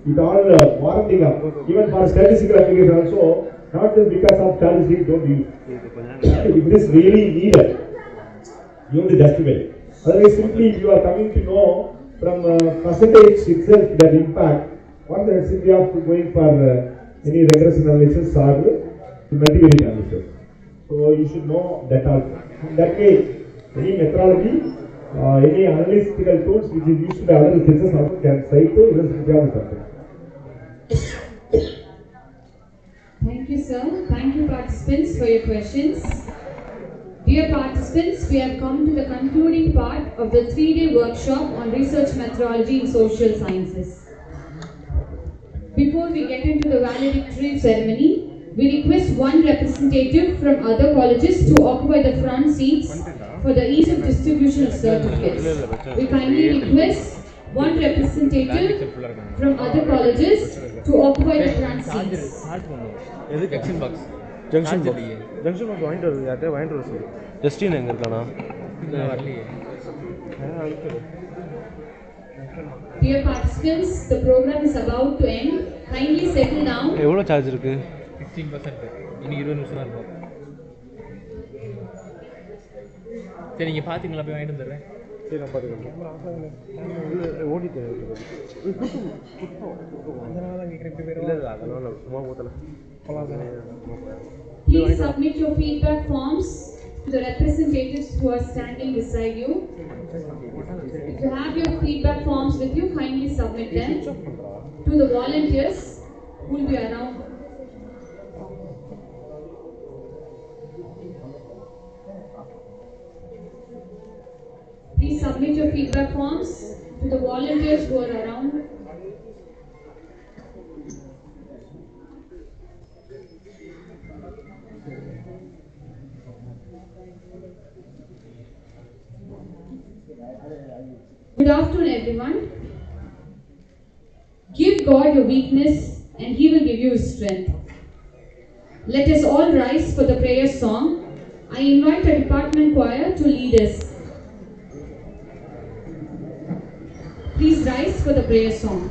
it all warranting up. Even for statistical application also, not just because of statistics don't use. If it is really needed, you have to justify. Otherwise, simply you are coming to know from percentage itself that impact, what the necessity of going for any regression analysis or multivariate analysis. So you should know that also. In that way, any methodology, any analytical tools which is used by other researchers also can cite the irrespective of the subject. Thank you, sir. Thank you, participants, for your questions. Dear participants, we have come to the concluding part of the 3-day workshop on research methodology in social sciences. Before we get into the valedictory ceremony, we request one representative from other colleges to occupy the front seats for the ease of distribution of certificates. We kindly request one representative from other colleges to occupy the front seats. Junction box. Junction box. Junction box வாங்கிட்டு வருது யார்ட்டே வாங்கிட்டு வர சொல்லு. Justin எங்க இருக்கானா? வரலையே. Dear participants, the program is about to end. Kindly settle down. எவ்வளவு charge இருக்கு? 16%. இன்னும் 20 நிமிஷம் தான் இருக்கும். சரி நீங்க பாத்தீங்களா போய் வாங்கிட்டு வந்துறேன். சரி நான் பாத்துக்கிறேன். இல்ல ஓடிட்டேன். அதனால தான் கேக்குறேன் இப்படி வேற. இல்ல அதனால சும்மா போதல. Please submit your feedback forms to the representatives who are standing beside you. If you have your feedback forms with you, kindly submit them to the volunteers who will be around. Please submit your feedback forms to the volunteers who are around. Good afternoon, everyone. Give God your weakness and He will give you His strength. Let us all rise for the prayer song. I invite the department choir to lead us. Please rise for the prayer song.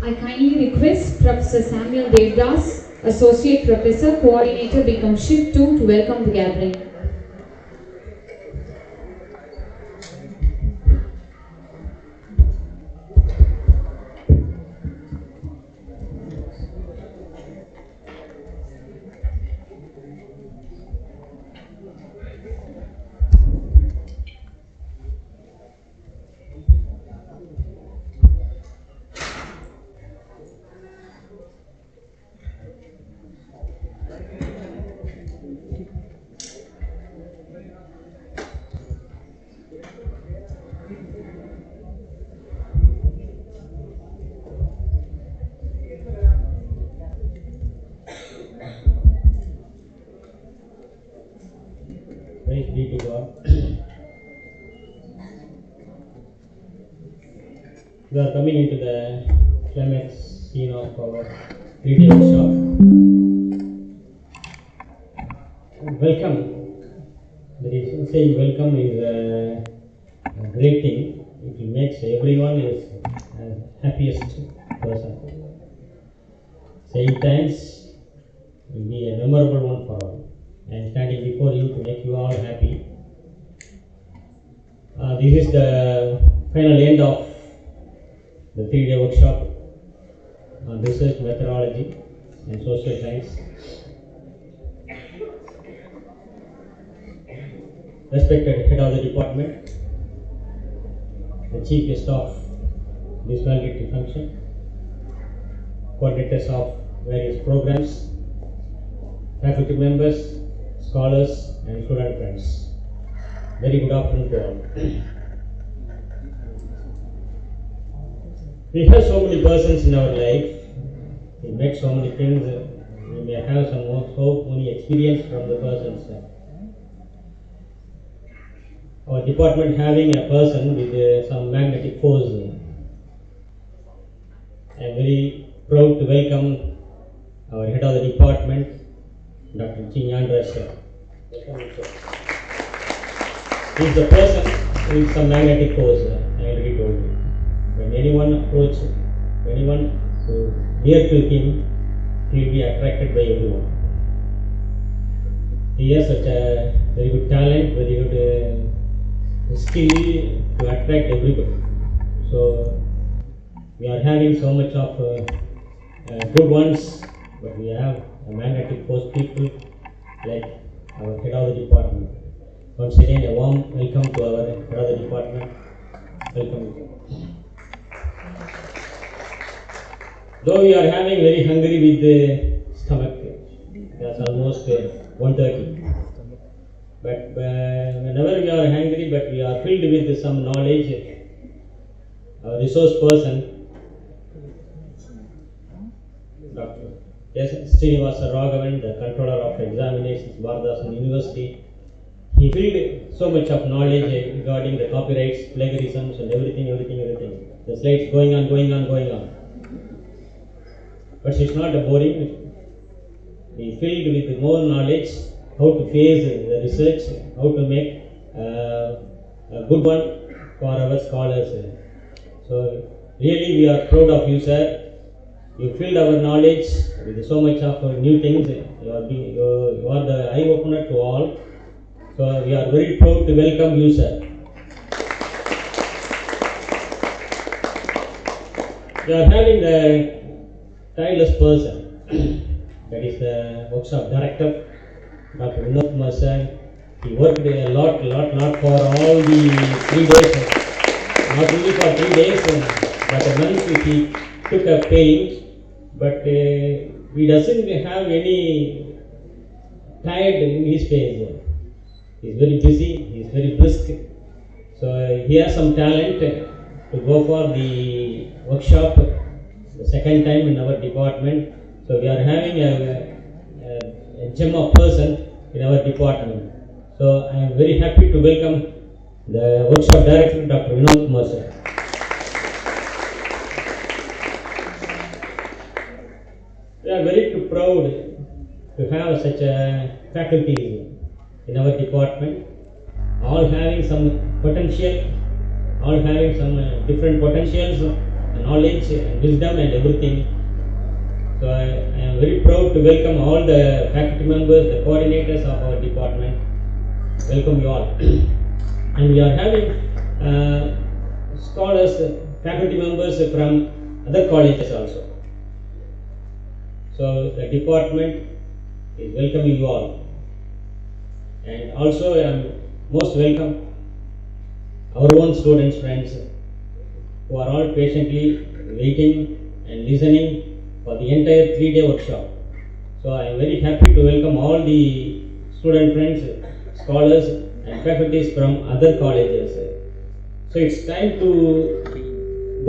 I kindly request Professor Samuel Devdas, Associate Professor, Coordinator, become Shift 2 to welcome the gathering. Praise be to God. We are coming into the climax scene of our 3-day workshop. Welcome. There is saying welcome is a great thing. It makes everyone is happiest person. Saying thanks will be a memorable one for all. I am standing before you to make you all happy. This is the final end of the 3-day workshop on research methodology and social science. Respected head of the department, the chief guest of this valedictory function, coordinators of various programs, faculty members, scholars and student friends. Very good afternoon to all. We have so many persons in our life. We met so many things. We may have so many experience from the persons. Our department having a person with some magnetic force. I am very proud to welcome our head of the department, Dr. Trichy. He is the person with some magnetic force. I already told you. When anyone approaches, anyone who near to him, he will be attracted by everyone. He has such a very good talent, very good skill to attract everybody. So we are having so much of good ones, but we have a magnetic force people like our head of the department. Once again, a warm welcome to our head of the department. Welcome. Though we are having very hungry with the stomach, that's almost 1:30. But whenever we are hungry, but we are filled with some knowledge, our resource person, Dr. Srinivasa Raghavan, the controller of examinations, Bharathasan University, he filled so much of knowledge regarding the copyrights, plagiarisms and everything. The slides going on. But it's not boring. He filled with more knowledge, how to face the research, how to make a good one for our scholars. So really we are proud of you, sir. You filled our knowledge with so much of new things. You are the eye opener to all. So we are very proud to welcome you, sir. We are having the tireless person, that is the workshop director, Dr. Vinod sir. He worked a lot for all the 3 days, not only for 3 days, but a month he took a pain, but he doesn't have any tired in his face. He is very busy, he is very brisk, so he has some talent to go for the workshop the second time in our department. So we are having a gem of person in our department. So I am very happy to welcome the workshop director, Dr. Vinod sir. We are very proud to have such a faculty in our department, all having some potential, all having some different potentials knowledge and wisdom and everything. So I am very proud to welcome all the faculty members, the coordinators of our department. Welcome you all. And we are having scholars, faculty members from other colleges also. So the department is welcoming you all. And also I am most welcome our own students, friends, who are all patiently waiting and listening for the entire 3-day workshop. So I am very happy to welcome all the student friends, scholars and faculties from other colleges. So it's time to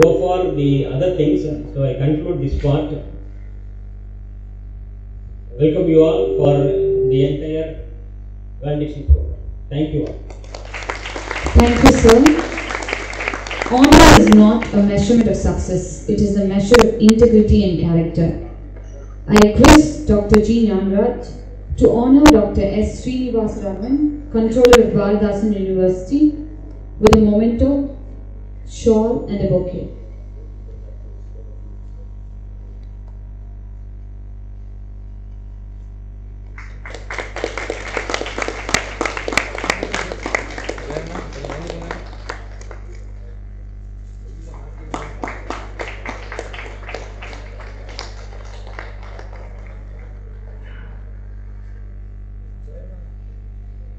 go for the other things. So I conclude this part. Welcome you all for the entire Valediction program. Thank you all. Thank you, sir. Honor is not a measurement of success. It is a measure of integrity and character. I request Dr. G. Nyanraj to honor Dr. S. Srinivasaraman, Controller of Valediction University, with a memento, shawl and a bouquet.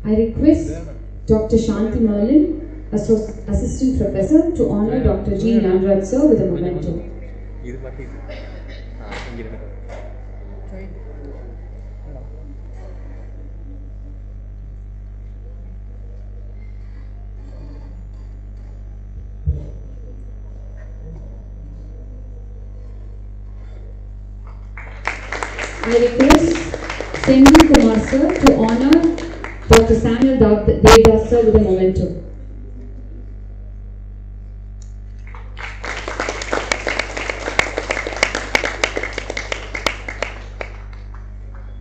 I request Dr. Shanti Merlin, Assistant Professor, to honor Dr. G. Nyanraj sir with a memento. I request Sendu Kumar sir to honor Dr. Samuel Devdas sir with a memento.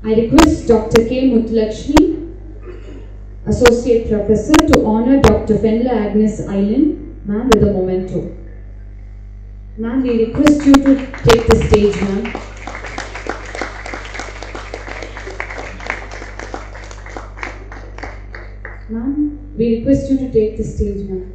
I request Dr. K. Muthulakshmi, Associate Professor, to honor Dr. Fenla Agnes Island, ma'am, with a memento. Ma'am, we request you to take the stage, ma'am. Ma'am, we request you to take the stage, ma'am.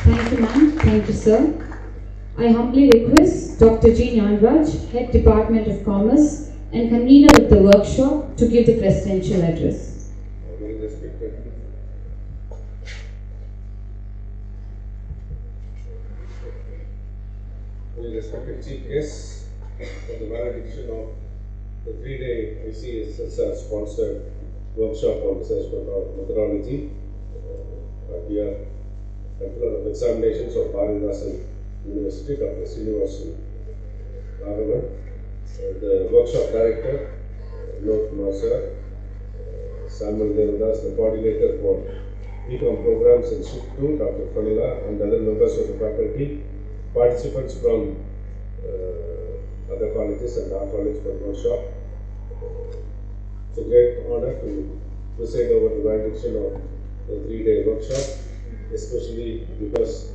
Thank you, ma'am. Thank you, sir. I humbly request Dr. G. Nyanraj, Head Department of Commerce and convener of the workshop, to give the presidential address. Very respected chief guests for the valediction of the 3-day ICSSR sponsored workshop on research methodology. We are Controller of Examinations of Valediction University, Dr. Srinivasaraman, the workshop director, Nadu Kumar sir, Samuel Devdas, the coordinator for BCom programs in Shift 2, Dr. Fanila, and other members of the faculty, participants from other colleges and our college for the workshop. It's a great honor to preside over the valediction of the 3-day workshop, especially because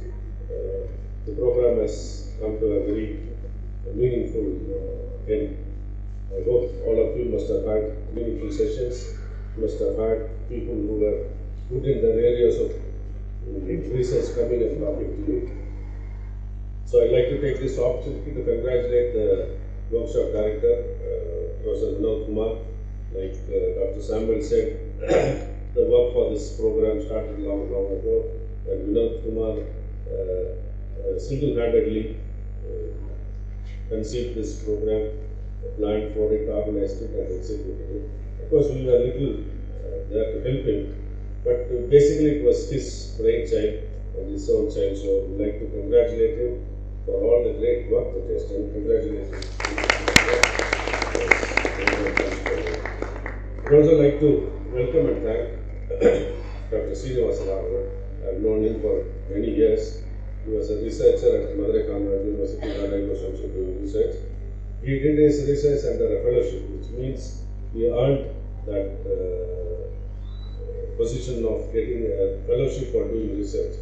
the program has come to a very meaningful end. I hope all of you must have had meaningful sessions, must have had people who were good in their areas of research coming and talking to you. So I'd like to take this opportunity to congratulate the workshop director, Professor Nadu Kumar. Like Dr. Samuel said, the work for this program started long ago, and Nadu Kumar single-handedly conceived this program, planned for it, organized it, and executed it. Of course, we were a little there to help him, but basically it was his brainchild and his own child. So we'd like to congratulate him for all the great work that he has done. Congratulations. would also like to welcome and thank Dr. Srinivasarao. I've known him for many years. He was a researcher at Madurai Conrad University, where I was also doing research. He did his research under a fellowship, which means he earned that position of getting a fellowship for doing research.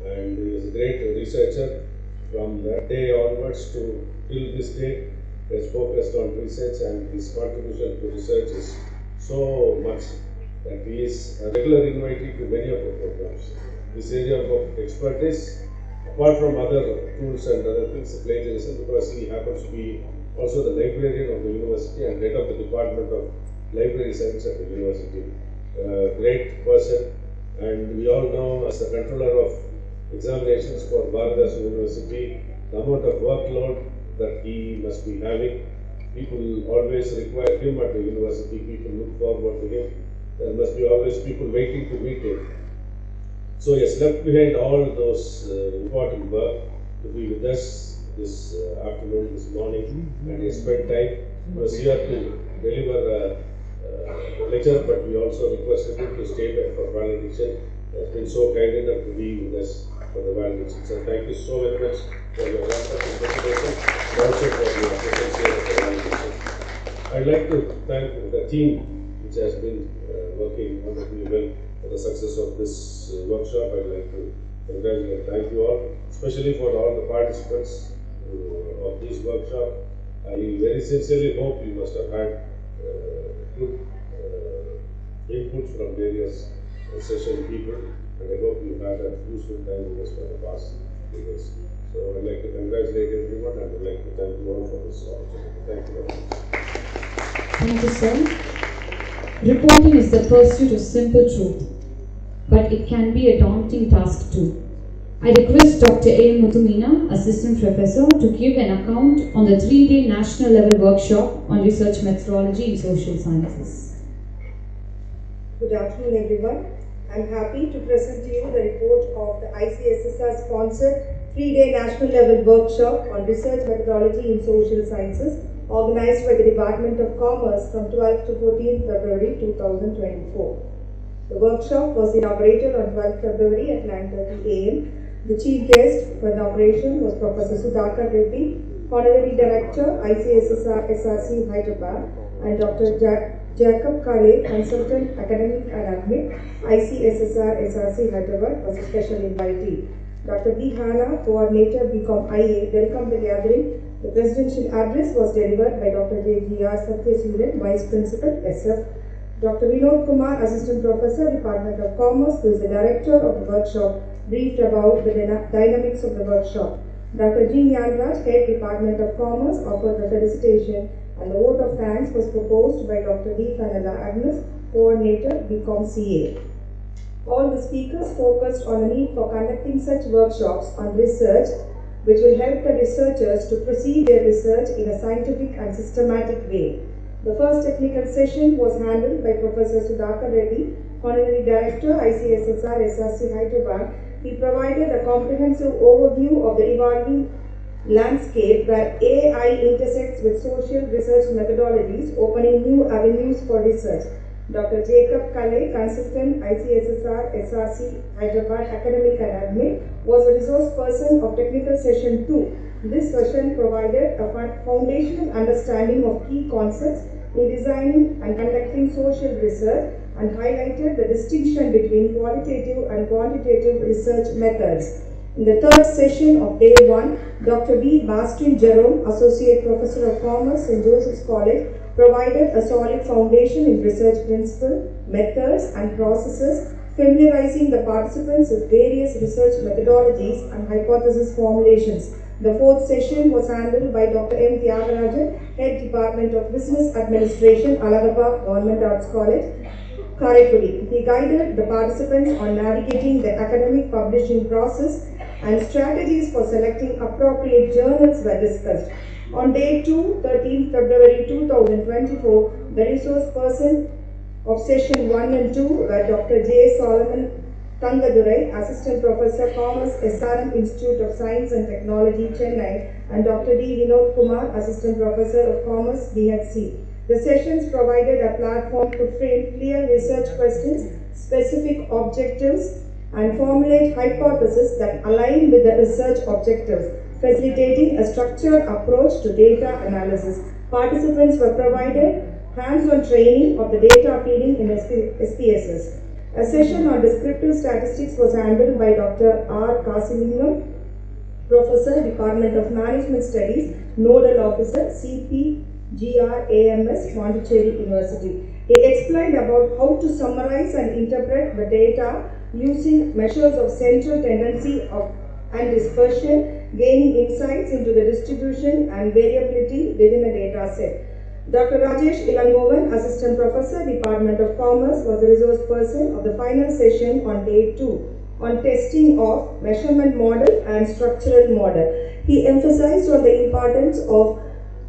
And he is a great researcher. From that day onwards to till this day, he has focused on research, and his contribution to research is so much that he is a regular invitee to many of the programs. This area of expertise, apart from other tools and other things, plagiarism, because he happens to be also the librarian of the university and head of the department of library science at the university. Great person, and we all know as the controller of examinations for Bharadas University, the amount of workload that he must be having. People always require him at the university, people look forward to him. There must be always people waiting to meet him. So he has left behind all those important work to be with us this afternoon, this morning, and he spent time. He was here to deliver a lecture, but we also requested him to stay back for valediction. He has been so kind enough to be with us for the valediction. So thank you so very much for your wonderful presentation and also for your presence here at the valediction. I'd like to thank the team which has been working wonderfully well for the success of this workshop. I'd like to congratulate, thank you all, especially for all the participants of this workshop. I very sincerely hope you must have had good inputs from various session people, and I hope you had a useful time with us for the past few days. So I'd like to congratulate everyone, and I'd like to thank you all for this opportunity. Thank you very much. Thank you, sir. Reporting is the pursuit of simple truth, but it can be a daunting task too. I request Dr. A. Muthumina, Assistant Professor, to give an account on the 3-day national level workshop on research methodology in social sciences. Good afternoon, everyone. I'm happy to present to you the report of the ICSSR sponsored 3-day national level workshop on research methodology in social sciences, organized by the Department of Commerce from 12th to 14th February 2024. The workshop was inaugurated on 12th February at 9:30 a.m. The chief guest for inauguration was Professor Sudhakar Reddy, Honorary Director, ICSSR SRC Hyderabad, and Dr. Jacob Kale, Consultant Academic and Admin, ICSSR SRC Hyderabad, was a special invitee. Dr. B. Hana, Coordinator, BCom IA, welcomed the gathering. The presidential address was delivered by Dr. J.G.R. Satyasuran, Vice Principal, SF. Dr. Vinod Kumar, Assistant Professor, Department of Commerce, who is the Director of the workshop, briefed about the dynamics of the workshop. Dr. G. Yanraj, Head, Department of Commerce, offered the felicitation, and the vote of thanks was proposed by Dr. D. Fanada Agnes, Coordinator, BCom CA. All the speakers focused on the need for conducting such workshops on research, which will help the researchers to proceed their research in a scientific and systematic way. The first technical session was handled by Professor Sudhakar Reddy, Honorary Director, ICSSR SRC Hyderabad. He provided a comprehensive overview of the evolving landscape where AI intersects with social research methodologies, opening new avenues for research. Dr. Jacob Kale, Consultant, ICSSR SRC Hyderabad Academic and Admin, was a resource person of Technical Session 2. This session provided a foundational understanding of key concepts in designing and conducting social research and highlighted the distinction between qualitative and quantitative research methods. In the third session of day 1, Dr. B. Bastin Jerome, Associate Professor of Commerce in Joseph's College, provided a solid foundation in research principles, methods, and processes, familiarizing the participants with various research methodologies and hypothesis formulations. The fourth session was handled by Dr. M. Tyagarajan, Head Department of Business Administration, Allahabad Government Arts College, Karaikudi. He guided the participants on navigating the academic publishing process, and strategies for selecting appropriate journals were discussed. On day 2, 13th February 2024, the resource person of session 1 and 2 were Dr. J. Solomon Tangadurai, Assistant Professor, Commerce, SRM Institute of Science and Technology, Chennai, and Dr. D. Vinod Kumar, Assistant Professor of Commerce, DHC. The sessions provided a platform to frame clear research questions, specific objectives, and formulate hypotheses that align with the research objectives, facilitating a structured approach to data analysis. Participants were provided hands-on training of the data feeding in SPSS. A session on descriptive statistics was handled by Dr. R. Kasimingam, Professor, Department of Management Studies, Nodal Officer, CPGRAMS, Pondicherry University. He explained about how to summarize and interpret the data using measures of central tendency and dispersion, gaining insights into the distribution and variability within a data set. Dr. Rajesh Ilangovan, Assistant Professor, Department of Commerce, was the resource person of the final session on day 2 on testing of measurement model and structural model. He emphasized on the importance of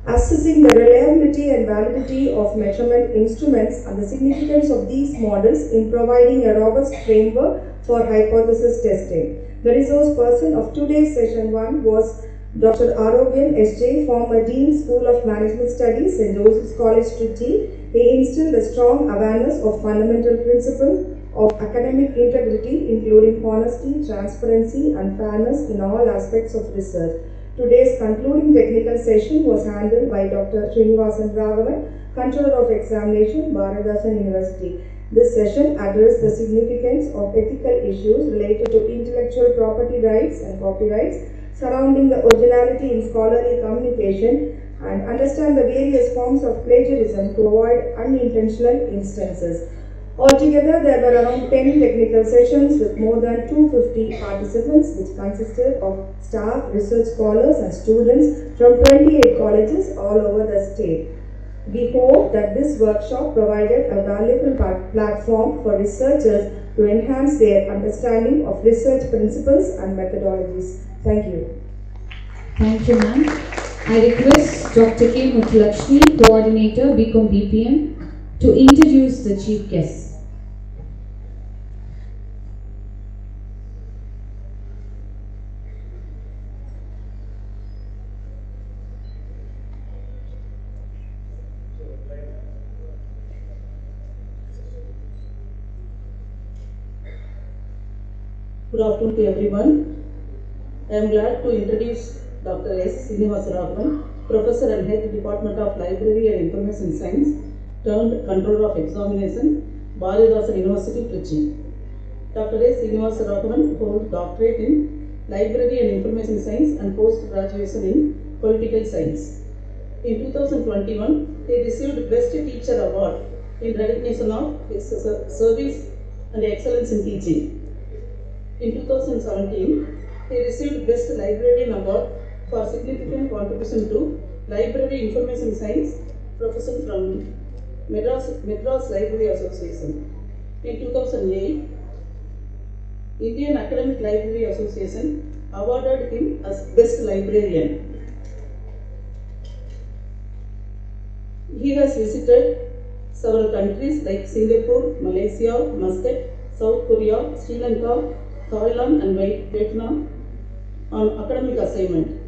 assessing the reliability and validity of measurement instruments and the significance of these models in providing a robust framework for hypothesis testing. The resource person of today's session 1 was Dr. Arogyan S.J., former Dean, School of Management Studies, St. Joseph's College, Trichy. He instilled a strong awareness of fundamental principles of academic integrity, including honesty, transparency, and fairness in all aspects of research. Today's concluding technical session was handled by Dr. Srinivasan Raghavan, Controller of Examination, Valediction University. This session addressed the significance of ethical issues related to intellectual property rights and copyrights, surrounding the originality in scholarly communication, and understand the various forms of plagiarism to avoid unintentional instances. Altogether, there were around 10 technical sessions with more than 250 participants, which consisted of staff, research scholars, and students from 28 colleges all over the state. We hope that this workshop provided a valuable platform for researchers to enhance their understanding of research principles and methodologies. Thank you. Thank you, ma'am. I request Dr. K. Muthulakshmi, Coordinator, BCom BPM, to introduce the chief guests. Good afternoon to everyone. I am glad to introduce Dr. S. Srinivasa Raghavan, Professor and Head Department of Library and Information Science, turned Controller of Examination, Valediction University, Trichy. Dr. S. Srinivasa Raghavan holds Doctorate in Library and Information Science and Post-Graduation in Political Science. In 2021, he received Best Teacher Award in recognition of his service and excellence in teaching. In 2017, he received Best Librarian Award for significant contribution to Library Information Science profession from Madras Library Association. In 2008, Indian Academic Library Association awarded him as Best Librarian. He has visited several countries like Singapore, Malaysia, Muscat, South Korea, Sri Lanka, Thailand and Vietnam on academic assignment.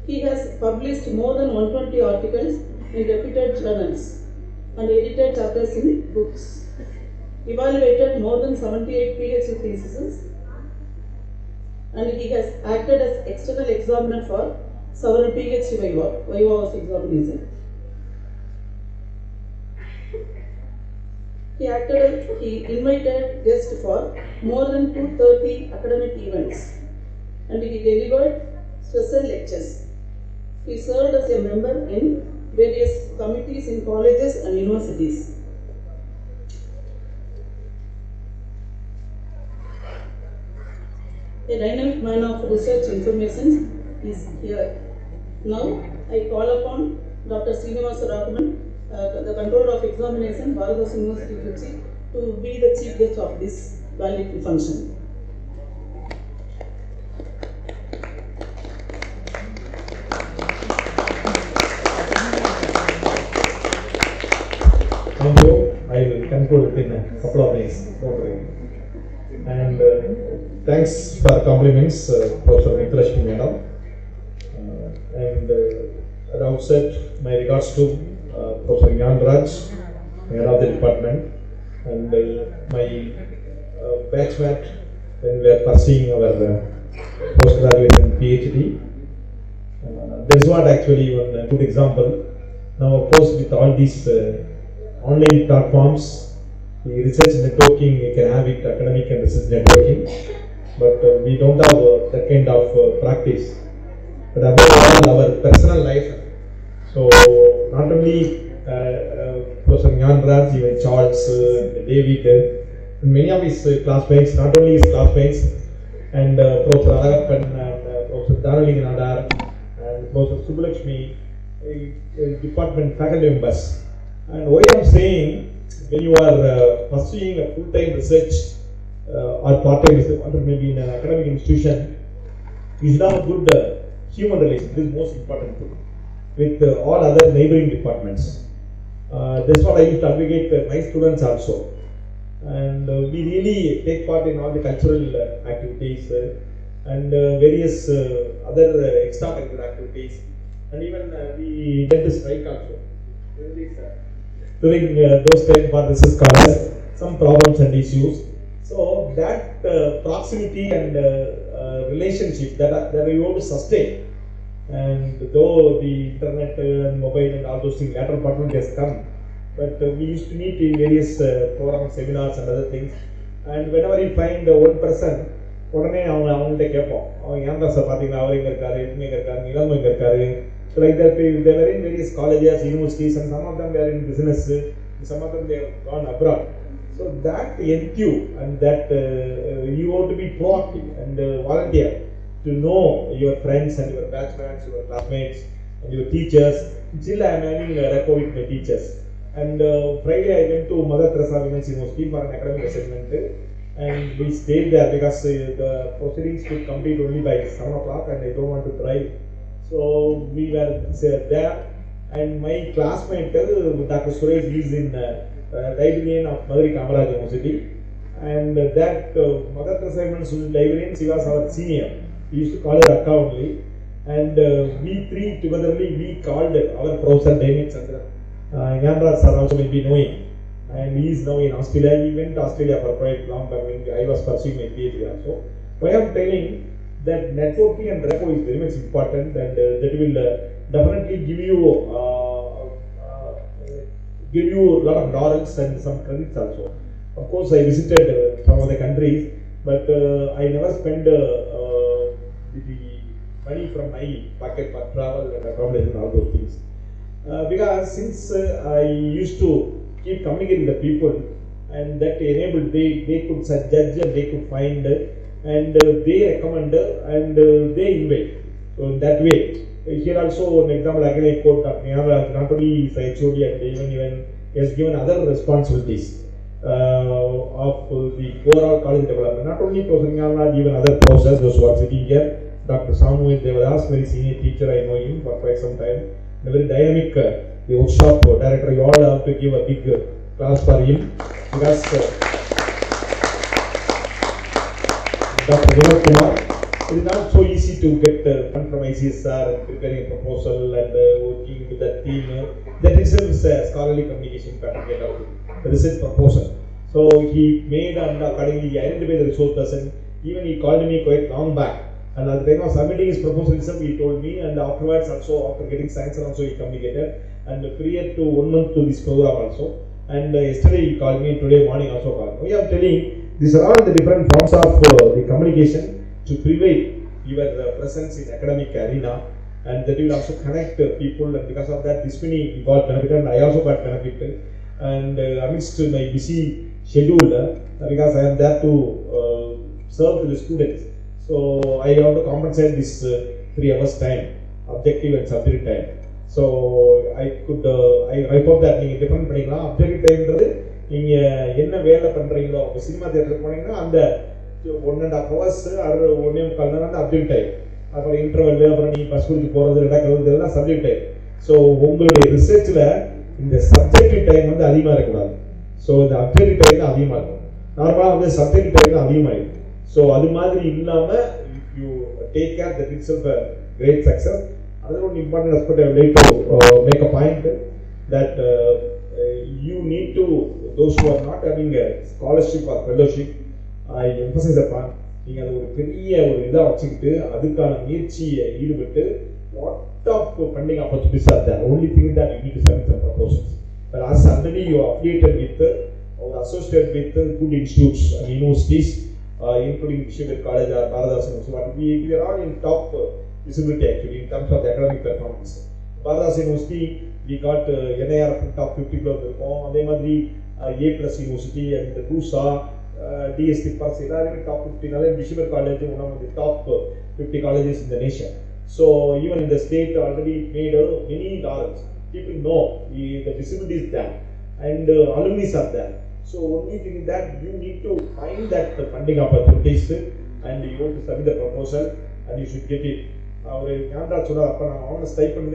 He has published more than 120 articles in reputed journals and edited chapters in books. Evaluated more than 78 PhD theses, and he has acted as external examiner for several PhD viva examination. He invited guests for more than 230 academic events, and he delivered special lectures. He served as a member in various committees in colleges and universities. A dynamic man of research information is here. Now, I call upon Dr. Srinivasa Raghavan, the Controller of Examination, Valediction University, Trichy, to be the chief guest of this valedictory function. Thank you. I will conclude within a couple of days. And thanks for the compliments, Professor Muthulakshmi Madam. And at the outset, my regards to Professor Yanraj, head of the department, and my batchmate when we are pursuing our postgraduate and PhD. That's what actually one good example. Now, of course, with all these online platforms, the research networking, you can have it, academic and research networking, but we don't have that kind of practice. But above all, our personal life. So, not only Professor Yanraj, even Charles, David, many of his classmates, not only his classmates, and Professor Alagappan and Professor Dharali Nadar and Professor Subbalakshmi, department faculty members. And why I am saying, when you are pursuing a full-time research or part-time research, or maybe in an academic institution, you should have a good human relation. This is most important thing with all other neighboring departments. That's what I used to advocate my students also. And we really take part in all the cultural activities and various other extracurricular activities, and even we did the strike also. During those time for research scholars, some problems and issues. So that proximity and relationship that we want to sustain. And though the internet and mobile and all those things later part has come, but we used to meet in various programs, seminars and other things. And whenever you find one person, உடனே அவங்கள்ட்ட கேட்போம், அவங்க ஏன் sir பார்த்தீங்கன்னா அவர் எங்கே இருக்காரு, எங்கே இருக்காரு, இளம் எங்கே இருக்காரு. So like that, they were in various colleges, universities, and some of them were in business, some of them they have gone abroad. So that enthuse and that you want to be proactive and volunteer to know your friends and your batchmates, your classmates, and your teachers. Still, I am having a rapport with my teachers. And Friday, I went to Mother Teresa Women's University for an academic assignment, and we stayed there because the proceedings could complete only by 7 o'clock, and I don't want to drive. So we were there, and my classmate, Dr. Suresh, is in librarian of Madurai Kamaraj University, and that Mother Teresa Women's librarian, she was our senior. We used to call her Akka only, and we three togetherly we called our professor David Chandra. Yanraj sir also may be knowing, and he is now in Australia. He went to Australia for quite long time when I was pursuing my PhD also. Why I am telling that networking and rapport is very much important, and that will definitely give you a lot of laurels and some credits also. Of course, I visited some of the countries, but I never spent the money from my pocket for travel and accommodation and all those things. Because since I used to keep communicating with the people, and that enabled they could judge and they could find and they recommend and they invite. So in that way, here also an example again I quote Dr. Yanraj, not only is HOD and even he has given other responsibilities of the overall college development. Not only Professor Yanraj, even other professors, those who are sitting here. Dr. Samuel Devadas, very senior teacher, I know him for quite some time. A very dynamic the workshop director. You all have to give a big class for him, because Dr. Vinod Kumar, it is not so easy to get fund from ICSSR and preparing a proposal and working with that team. That itself is a scholarly communication pattern get out the research proposal. So he made and accordingly he identified the resource person. Even he called me quite long back. And at the time of submitting his proposal itself, he told me, and afterwards also, after getting sanction also, he communicated, and prior to 1 month to this program also. And yesterday he called me, today morning also called me. We are telling, these are all the different forms of the communication to prevent your presence in academic arena, and that will also connect people, and because of that, this many got benefited, and I also got benefited. And amidst my busy schedule, because I am there to serve to the students. So I have to compensate this 3 hours time, objective and subjective time. So I could, I hope that you different பண்ணிக்கலாம். Objective timeன்றது நீங்க என்ன வேலை பண்றீங்களோ, cinema தியேட்டருக்கு போனீங்கன்னா அந்த 1.5 hours அது 1.25 நேரம் தான் objective time. அப்புறம் இன்டர்வல், அப்புறம் நீ பஸ் குடிச்சு போறது, நடக்கிறது இதெல்லாம் subjective time. ஸோ உங்களுடைய ரிசர்ச்ல இந்த சப்ஜெக்டிவ் டைம் வந்து அதிகமாக இருக்கக்கூடாது. ஸோ இந்த அப்ஜெக்டிவ் டைம் தான் அதிகமாக இருக்கும். நார்மலாக வந்து சப்ஜெக்டிவ் டைம் தான் அதிகமாகிடும். So, அது மாதிரி இல்லாமல் you take care that itself a great success. Another one important aspect I would like to make a point. that you need to, those who are not having a scholarship or fellowship, I emphasize upon, நீங்கள் அது ஒரு பெரிய ஒரு இதாக வச்சுக்கிட்டு அதுக்கான முயற்சியை ஈடுபட்டு lot of funding opportunities are there. Only thing that you need to submit some proposals. But as already you are affiliated with or associated with good institutes and universities, including Heber College or Valediction, so we are all in top visibility actually in terms of the academic performance. Valediction University, we got NIR top 50 club, A+ University and KUSA, DST Plus, top 50. Heber College, one of the top 50 colleges in the nation. So even in the state already made many laurels. People know the visibility is there and alumni are there. So only thing is that you need to find that funding opportunities and you have to submit the proposal and you should get it. Our Yanda Chura Apana on a stipend,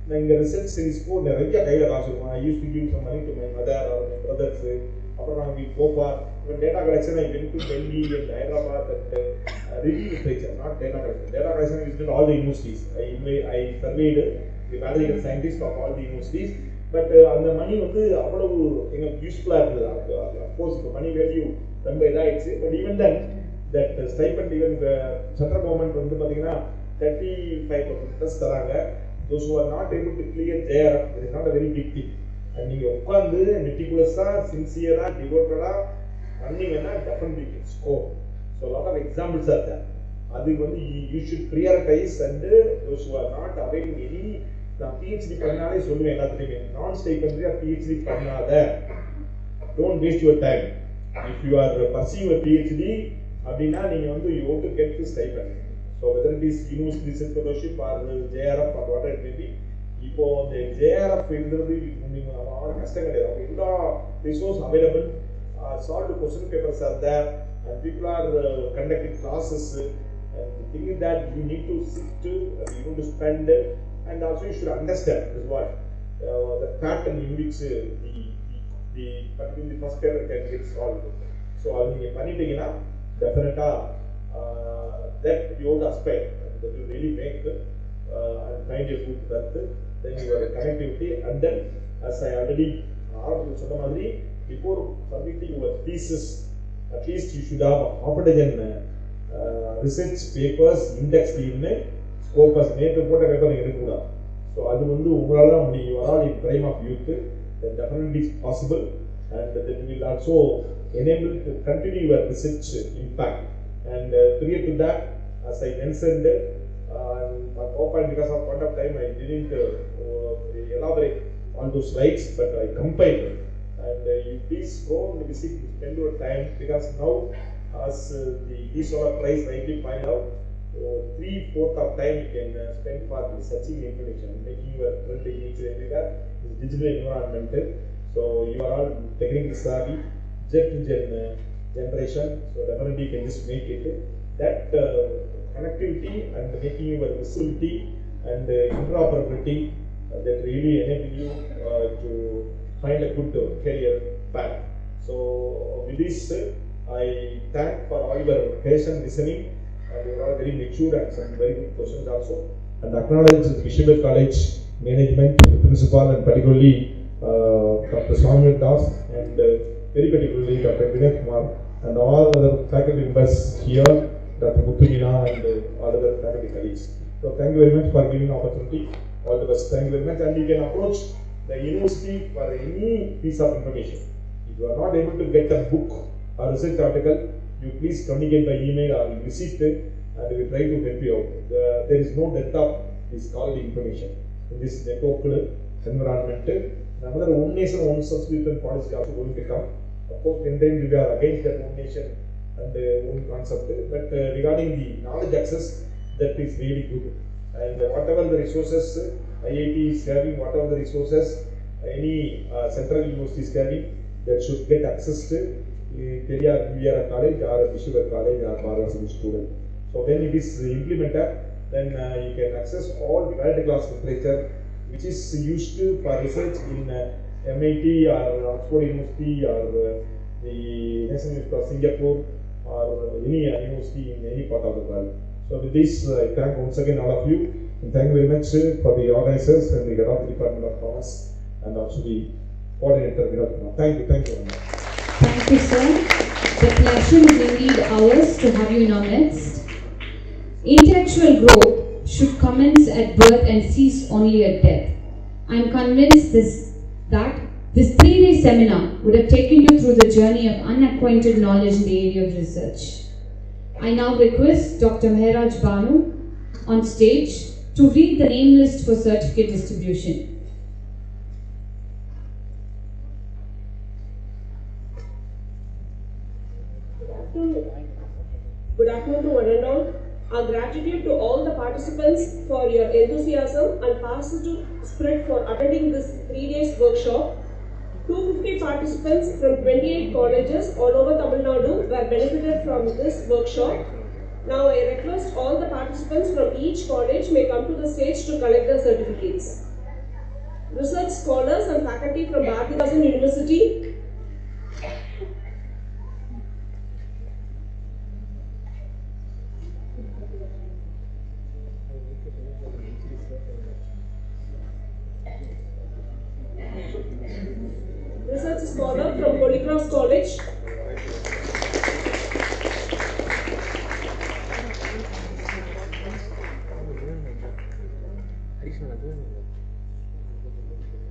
then the research series for the Raja Kaida Rasuma. I used to give some money to my mother or my brothers. Apana we go for when data collection I went to Delhi and Hyderabad and review literature, not data collection. Data collection is with all the universities. I surveyed the Valediction scientists of all the universities, but the money was useful. Of course, the money value done by that, but even then, that stipend, even the central government was 35% plus. Those who are not able to clear there, it is not a very big thing. And you can meticulous, sincere, devoted, running and definitely can score. So a lot of examples are there. You should prioritize and those who are not availing any PhD non-stipendary or PhD don't waste your time. If you are pursuing a PhD, you have to get the stipend. So whether it is university research fellowship or JRF or whatever it may be, the JRF resource available, solved question papers are there, and people are conducting classes. And the thing is that you need to sit to, you need to spend, and also you should understand this what the pattern in which particularly the first paper can get solved. So definitely that you have to aspect and that will really make and find a good path. Then you have connectivity, and then as I already before submitting your thesis, at least you should have half a dozen research papers indexed in Scopus. So you are all in prime of youth, then definitely is possible, and that will also enable to continue your research impact. And prior to that, as I mentioned, because of point of time I didn't elaborate on those slides, but I compiled. And you please go and visit, spend your time, because now as the e-solar price rightly find out, 3/4 of time you can spend for researching information, making your print each and everywhere is digital environment. So you are all technically savvy, generation, so definitely you can just make it. That connectivity and making your visibility and interoperability that really enable you to find a good career path. So with this, I thank for all your patient listening, and you are all very mature and some very good questions also, and acknowledge the Heber College management, the principal, and particularly Dr. Swami Das, and very particularly Dr. Vinay Kumar, and all other faculty members here, Dr. Muttunina, and all other faculty colleagues. So thank you very much for giving the opportunity. All the best. Thank you very much. And you can approach the university for any piece of information. If you are not able to get a book or research article, you please communicate by email or visit, and we will try to help you out. There is no dearth of this scholarly information in this network environment. Another one nation, one subscription policy also going to come. Of course, in time we are against that one nation and one concept, but regarding the knowledge access, that is really good. And whatever the resources IIT is having, whatever the resources any central university is having, that should get access to Heber College or Heber College or Valediction student. So when it is implemented, then you can access all world-class literature which is used for research in MIT or Oxford University or the National University of Singapore or any university in any part of the world. So with this, I thank once again all of you, and thank you very much for the organizers and the Department of Commerce and also the coordinator. Thank you very much. Thank you, sir. The pleasure is indeed ours to have you in our midst. Intellectual growth should commence at birth and cease only at death. I am convinced that this 3-day seminar would have taken you through the journey of unacquainted knowledge in the area of research. I now request Dr. Mehraj Banu on stage to read the name list for certificate distribution. Good afternoon to one and all. Our gratitude to all the participants for your enthusiasm and positive spirit for attending this 3 days workshop. 250 participants from 28 colleges all over Tamil Nadu were benefited from this workshop. Now I request all the participants from each college may come to the stage to collect their certificates. Research scholars and faculty from Valediction University, research scholar from Holy Cross College,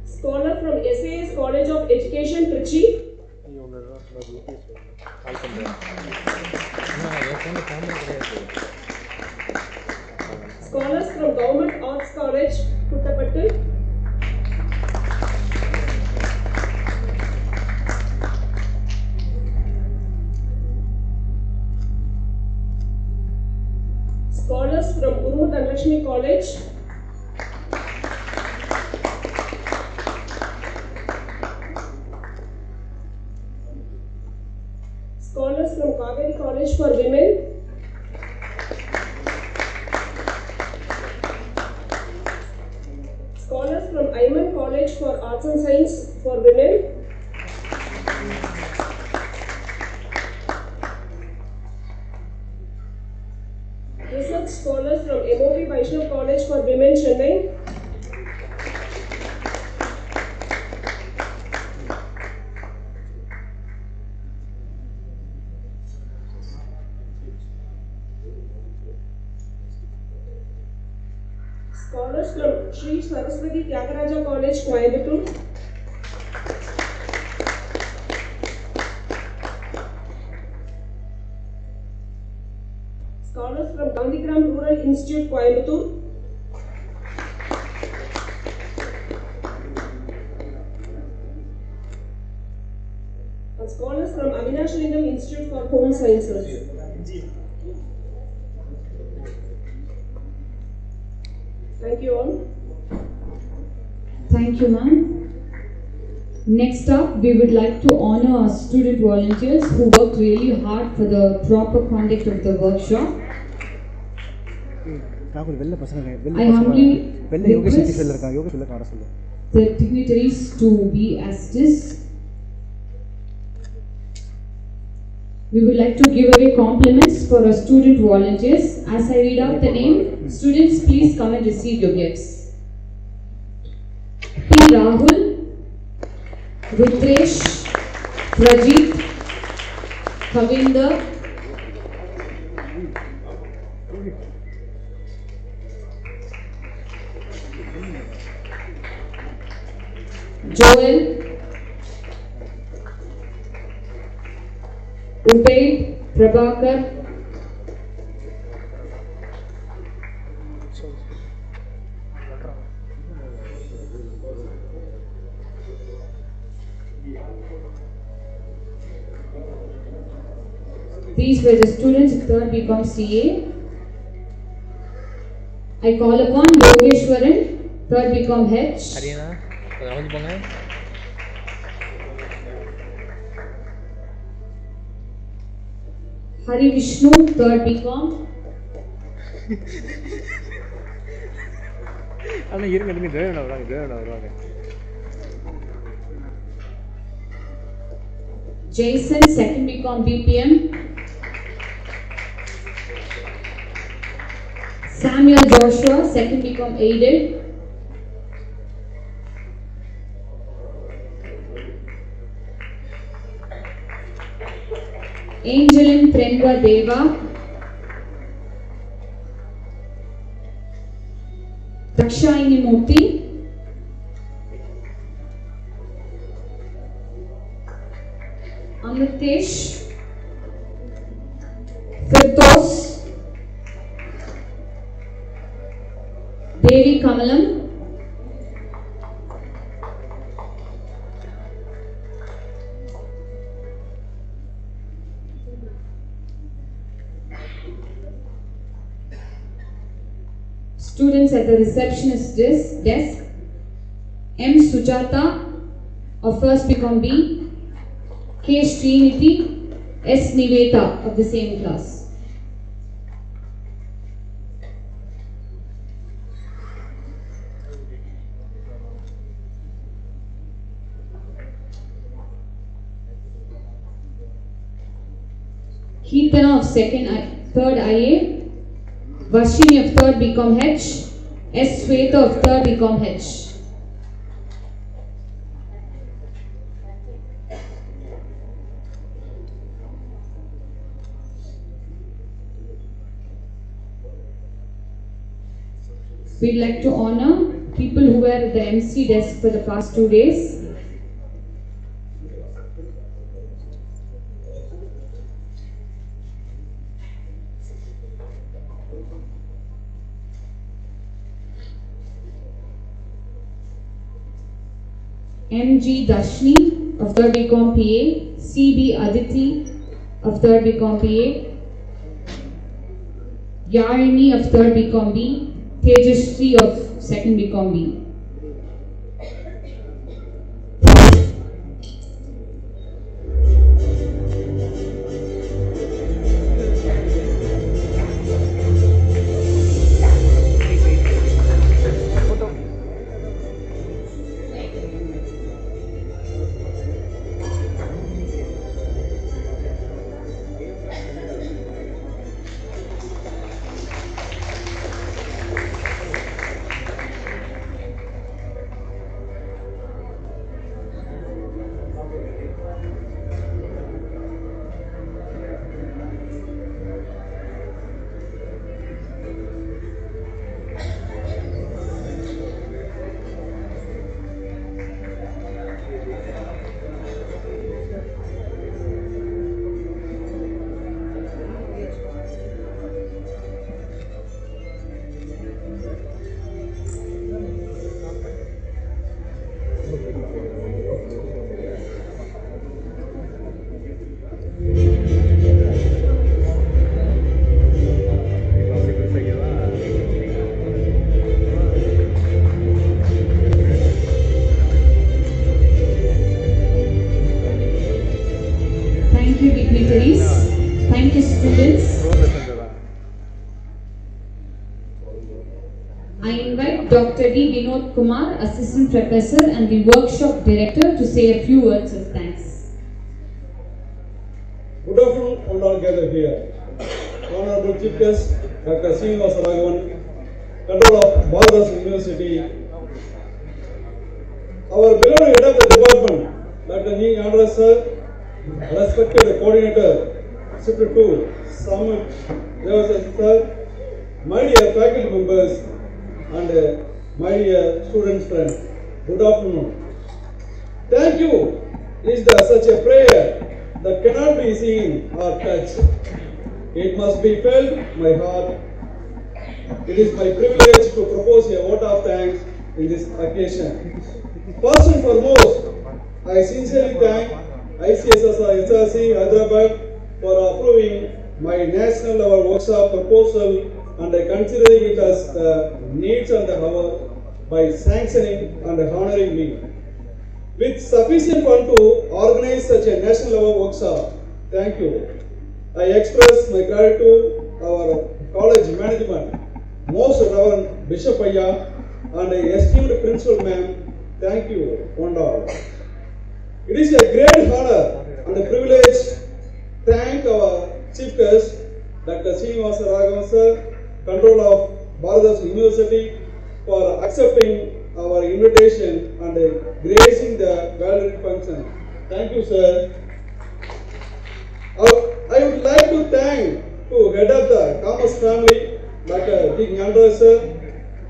scholar from SAS College of Education, Trichy, scholars from Government Arts College, Puttapattu, scholars from Urmu Dhanlakshmi College, scholars from Kaveri College for Women, scholars from Ayman College for Arts and Science for Women, research scholars from MOP Vaishnav College for Women, Chennai, scholars from Sri Saraswati Tyagaraja College, Coimbatore, scholars from Gandhigram Rural Institute, Coimbatore, and scholars from Avinash Lingam Institute for Home Sciences. Thank you all. Thank you, ma'am. Next up, we would like to honor our student volunteers who worked really hard for the proper conduct of the workshop. I humbly request the dignitaries to be as this. We would like to give away compliments for our student volunteers. As I read out the name, students, please come and receive your gifts. P. Rahul, Rutresh, Prajit, Kavinder, Joel, Upaid, Prabhakar, these were the students of 3rd BCom CA. I call upon Yogeshwaran, 3rd BCom H. Harina, Hari Vishnu, 3rd BCom. Jason, 2nd BCom BPM. Samuel Joshua, 2nd BCom Aided. Angelin Prenva Deva, Dakshayini Murthy, Amritesh, Firdos, Devi Kamalam, students at the receptionist desk, M. Sujata of first BCom B, K. Sriniti, S. Niveta of the same class. Keertana of third IA, Vashini of third BCom H, S. Sweta of third BCom H. We'd like to honor people who were at the MC desk for the past 2 days. MG Dashni of 3rd BCom PA, CB Aditi of 3rd BCom PA, Yarini of 3rd BCom B, Tejashree of 2nd BCom B. Thank you, students. I invite Dr. D. Vinod Kumar, Assistant Professor and the Workshop Director, to say a few words of thanks. Good afternoon, and all gathered here. Honorable Chief Guest, Dr. Srinivasa Raghavan, Controller of Valediction University, our beloved head of the department, Dr. Ni Andras sir, respected coordinator, Shift 2, Samuel Devasas sir, my dear faculty members, and my dear students friends, good afternoon. Thank you is such a prayer that cannot be seen or touched. It must be felt my heart. It is my privilege to propose a vote of thanks in this occasion. First and foremost, I sincerely thank ICSSR SRC Hyderabad for approving my national level workshop proposal and considering it as the needs of the hour by sanctioning and honoring me. With sufficient fund to organize such a national level workshop, thank you. I express my gratitude to our college management, Most Reverend Bishop Ayya and esteemed Principal Ma'am, thank you, one all. It is a great honor and a privilege to thank our Chief Guest, Dr. Srinivasa Raghavan sir, Controller of Valediction University, for accepting our invitation and gracing the valedictory function. Thank you, sir. I would like to thank to head of the Commerce family, Dr. D. Nadu sir,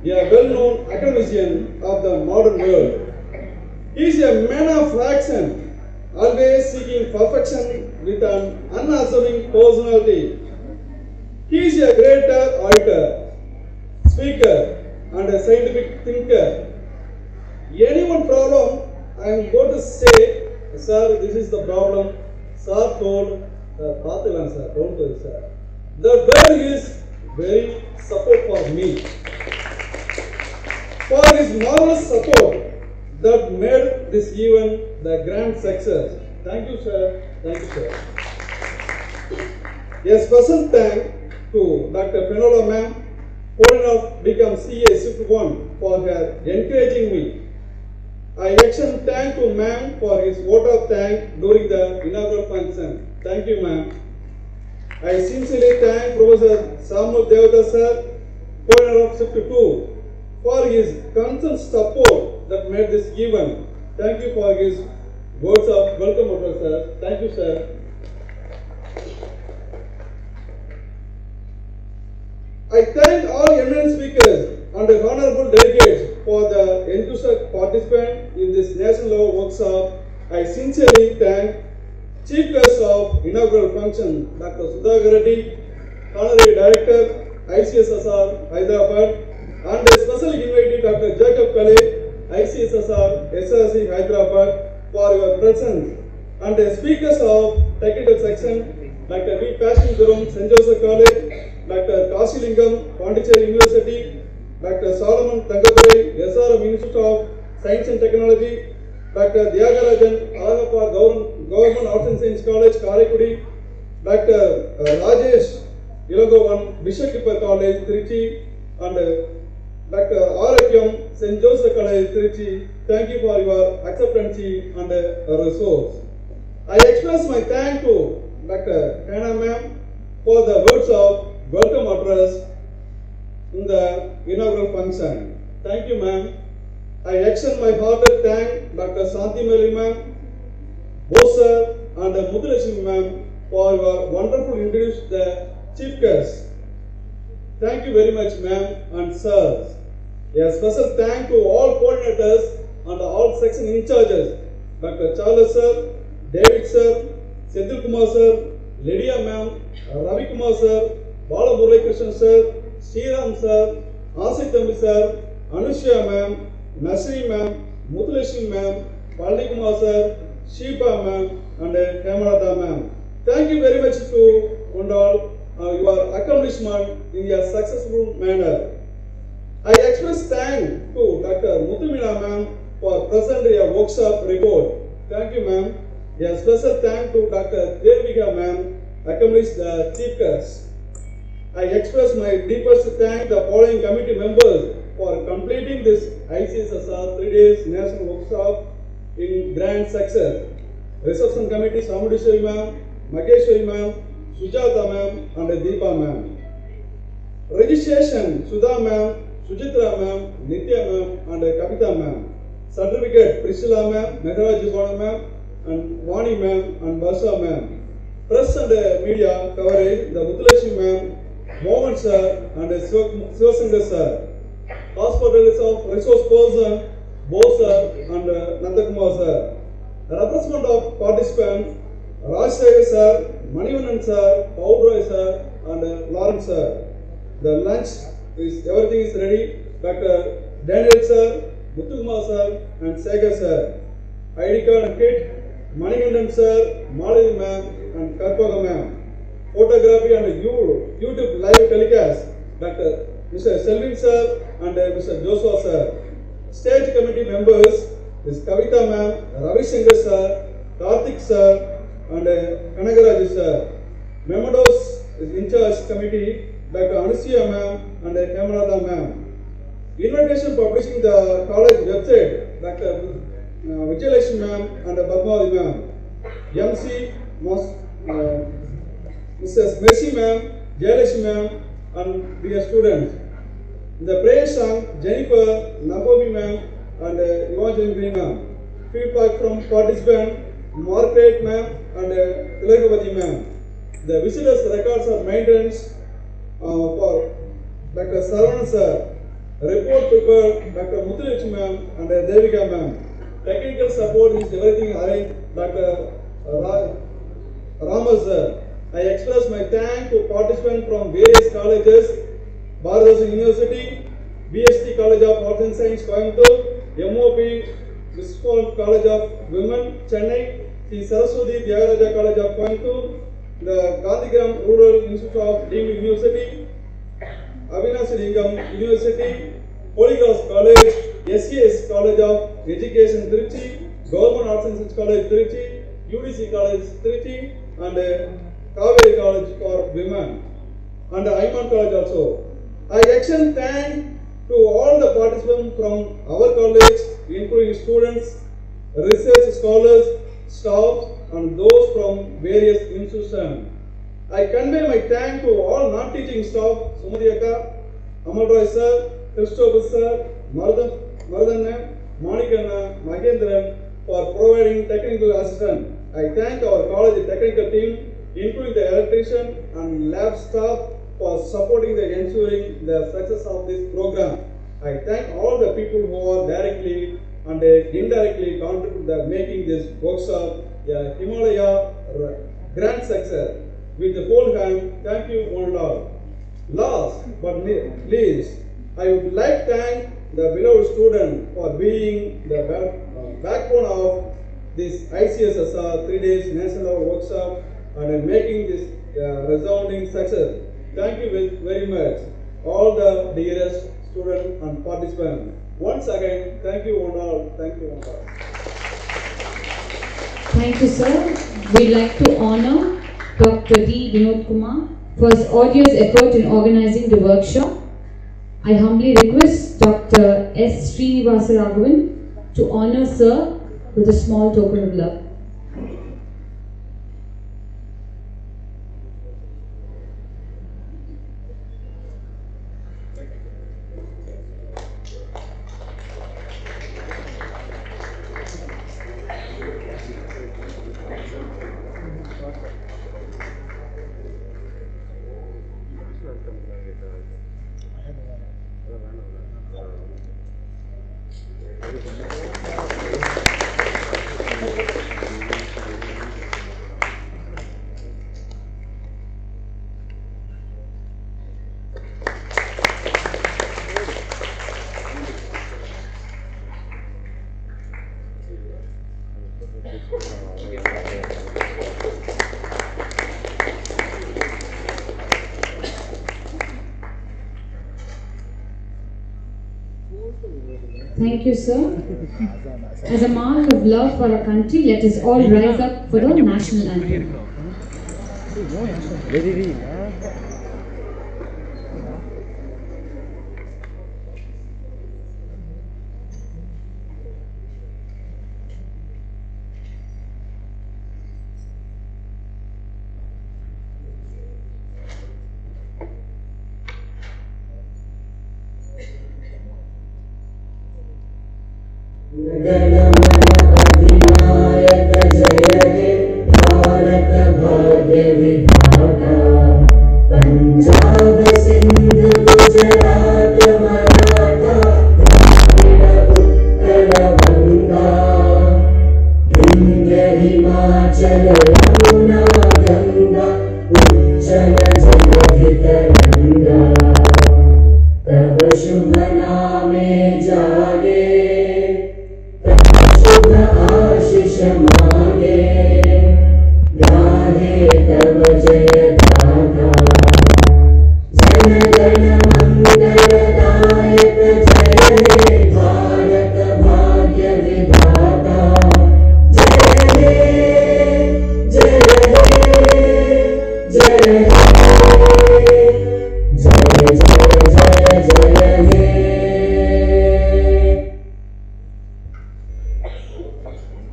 a well-known academician of the modern world. He is a man of action, always seeking perfection with an unassuming personality. He is a great orator, speaker, and a scientific thinker. Anyone problem, I am going to say, sir, this is the problem. Sir told, sir, don't do it, sir. The girl is very support for me. For his marvelous support that made this event the grand success. Thank you, sir. Thank you, sir. A special thank to Dr. Fenola ma'am, holding of become CA Shift 1 for her encouraging me. I extend thank to ma'am for his vote of thanks during the inaugural function. Thank you, ma'am. I sincerely thank Professor Samu Devata sir, coordinator of Shift 2, for his constant support that made this event. Thank you for his words of welcome, sir. Thank you, sir. I thank all eminent speakers and the honorable delegates for the enthusiastic participant in this national level workshop. I sincerely thank Chief Guest of inaugural function, Dr. Sudhakar Reddy, Honorary Director, ICSSR, Hyderabad, and a special invitee, Dr. Jacob Kale, ICSSR, SRC, Hyderabad, for your presence, and the speakers of technical section, Dr. V. Pashinduram, St. Joseph College, Dr. Kasilingam, Pondicherry University, Dr. Solomon Tangadurai, SRM Institute of Science and Technology, Dr. Dyagarajan, Alagappa Government Arts and Science College, Karaikudi, Dr. Rajesh Ilagovan, Bishop Keeper College, Trichy, and Dr. Arakyam, St. Joseph College, Trichy. Thank you for your acceptance and resource. I express my thanks to Dr. Hannah ma'am for the words of welcome address in the inaugural function. Thank you, ma'am. I extend my hearted thanks Dr. Santi Meli ma'am, both sir and Mudulashmi ma'am for your wonderful introduction to the chief guest. Thank you very much, ma'am and sirs. A special thank to all coordinators and all section in charges, Dr. Charles sir, David sir, Senthil Kumar sir, Lydia ma'am, Ravi Kumar sir, Bala Murali Krishnan sir, Sriram sir, Asik Thambi sir, Anushya ma'am, Nasri ma'am, Mutulashmi ma'am, Palli Kumar sir, Shiba ma'am, and Hemalata ma'am. Thank you very much to and all your accomplishment in a successful manner. I express thanks to Dr. Muthumina ma'am for presenting a workshop report. Thank you, ma'am. A special thanks to Dr. Devika ma'am, accomplished the chief guest. I express my deepest thanks to the following committee members for completing this ICSSR 3 days national workshop in grand success. Reception committee Samudishwari ma'am, Mageshwari ma'am, Sujata ma'am, and Deepa ma'am. Registration Sudha ma'am, Sujitra ma'am, Nitya ma'am, and Kavita ma'am. Certificate Priscilla ma'am, Meghara Jibana ma'am, and Vani ma'am, and Basha ma'am. Press and media coverage, the Mutulashmi ma'am, Mohan sir, and Sivasankar sir. Hospital resource person, Bose sir, and Nandakumar sir. Replacement of participants, Rajshekhar sir, Manivannan sir, Paudroy sir, and Lawrence sir. The lunch is, everything is ready. Dr. Daniel sir, Muthukumar sir, and Segar sir. ID card and kit, Manivannan sir, Malini ma'am, and Karpaga ma'am. Photography and YouTube live telecast, Dr. Mr. Selvin sir and Mr. Joshua sir. Stage committee members is Kavita ma'am, Ravi Shankar sir, Karthik sir, and Kanagaraj sir. Mementos is in charge committee, Dr. Anushya ma'am and Hemalata ma'am. Invitation publishing the college website, Dr. Vijayalakshmi ma'am and Padmavati ma'am. MC Mrs. Mercy ma'am, Jayalakshmi ma'am, and dear students. The prayer song, Jennifer, Nagomi ma'am, and Evangeline Green ma'am. Feedback from participant, Margaret ma'am, and Tilagavati ma'am. The visitors' records are maintained for Dr. Saravanan sir. Report prepared Dr. Muthulakshmi ma'am and Devika ma'am. Technical support is everything arranged Dr. Rama sir. I express my thanks to participants from various colleges, Bharatha University, BST College of Arts and Science, Coimbatore, MOP, Municipal College of Women, Chennai, Sri Saraswati Tyagaraja College of Coimbatore, the Gandhigram Rural Institute of Deemed University, Avinash Lingam University, Holy Cross College, SKS College of Education Trichy, Government Arts and Science College Trichy, UDC College Trichy, and Kaveri College for Women, and Ayman College also. I extend thanks to all the participants from our college, including students, research scholars, staff, and those from various institutions. I convey my thanks to all non-teaching staff, Sumati Akka, Amal Roy sir, Christopher sir, Mardana, Monica, Mahendran for providing technical assistance. I thank our college technical team, including the electrician and lab staff, for supporting the ensuring the success of this program. I thank all the people who are directly and indirectly contribute to making this workshop a Himalaya grand success. With the whole hand, thank you one and all. Last but not least, I would like to thank the beloved student for being the backbone of this ICSSR 3 days national workshop and making this resounding success. Thank you very much, all the dearest students and participants. Once again, thank you one and all. Thank you one and all. Thank you, sir. We'd like to honor Dr. D. Vinod Kumar for his arduous effort in organizing the workshop. I humbly request Dr. S. Srinivasa Raghavan to honor sir with a small token of love. Thank you, sir. As a mark of love for our country, let us all rise up for the national anthem.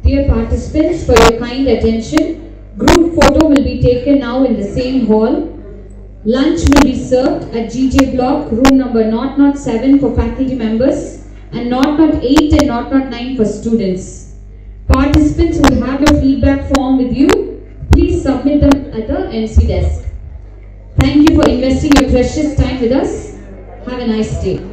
Dear participants, for your kind attention, group photo will be taken now in the same hall. Lunch will be served at GJ block, room number 007 for faculty members and 008 and 009 for students. Participants will have your feedback form with you. Please submit them at the NC desk. Thank you for investing your precious time with us. Have a nice day.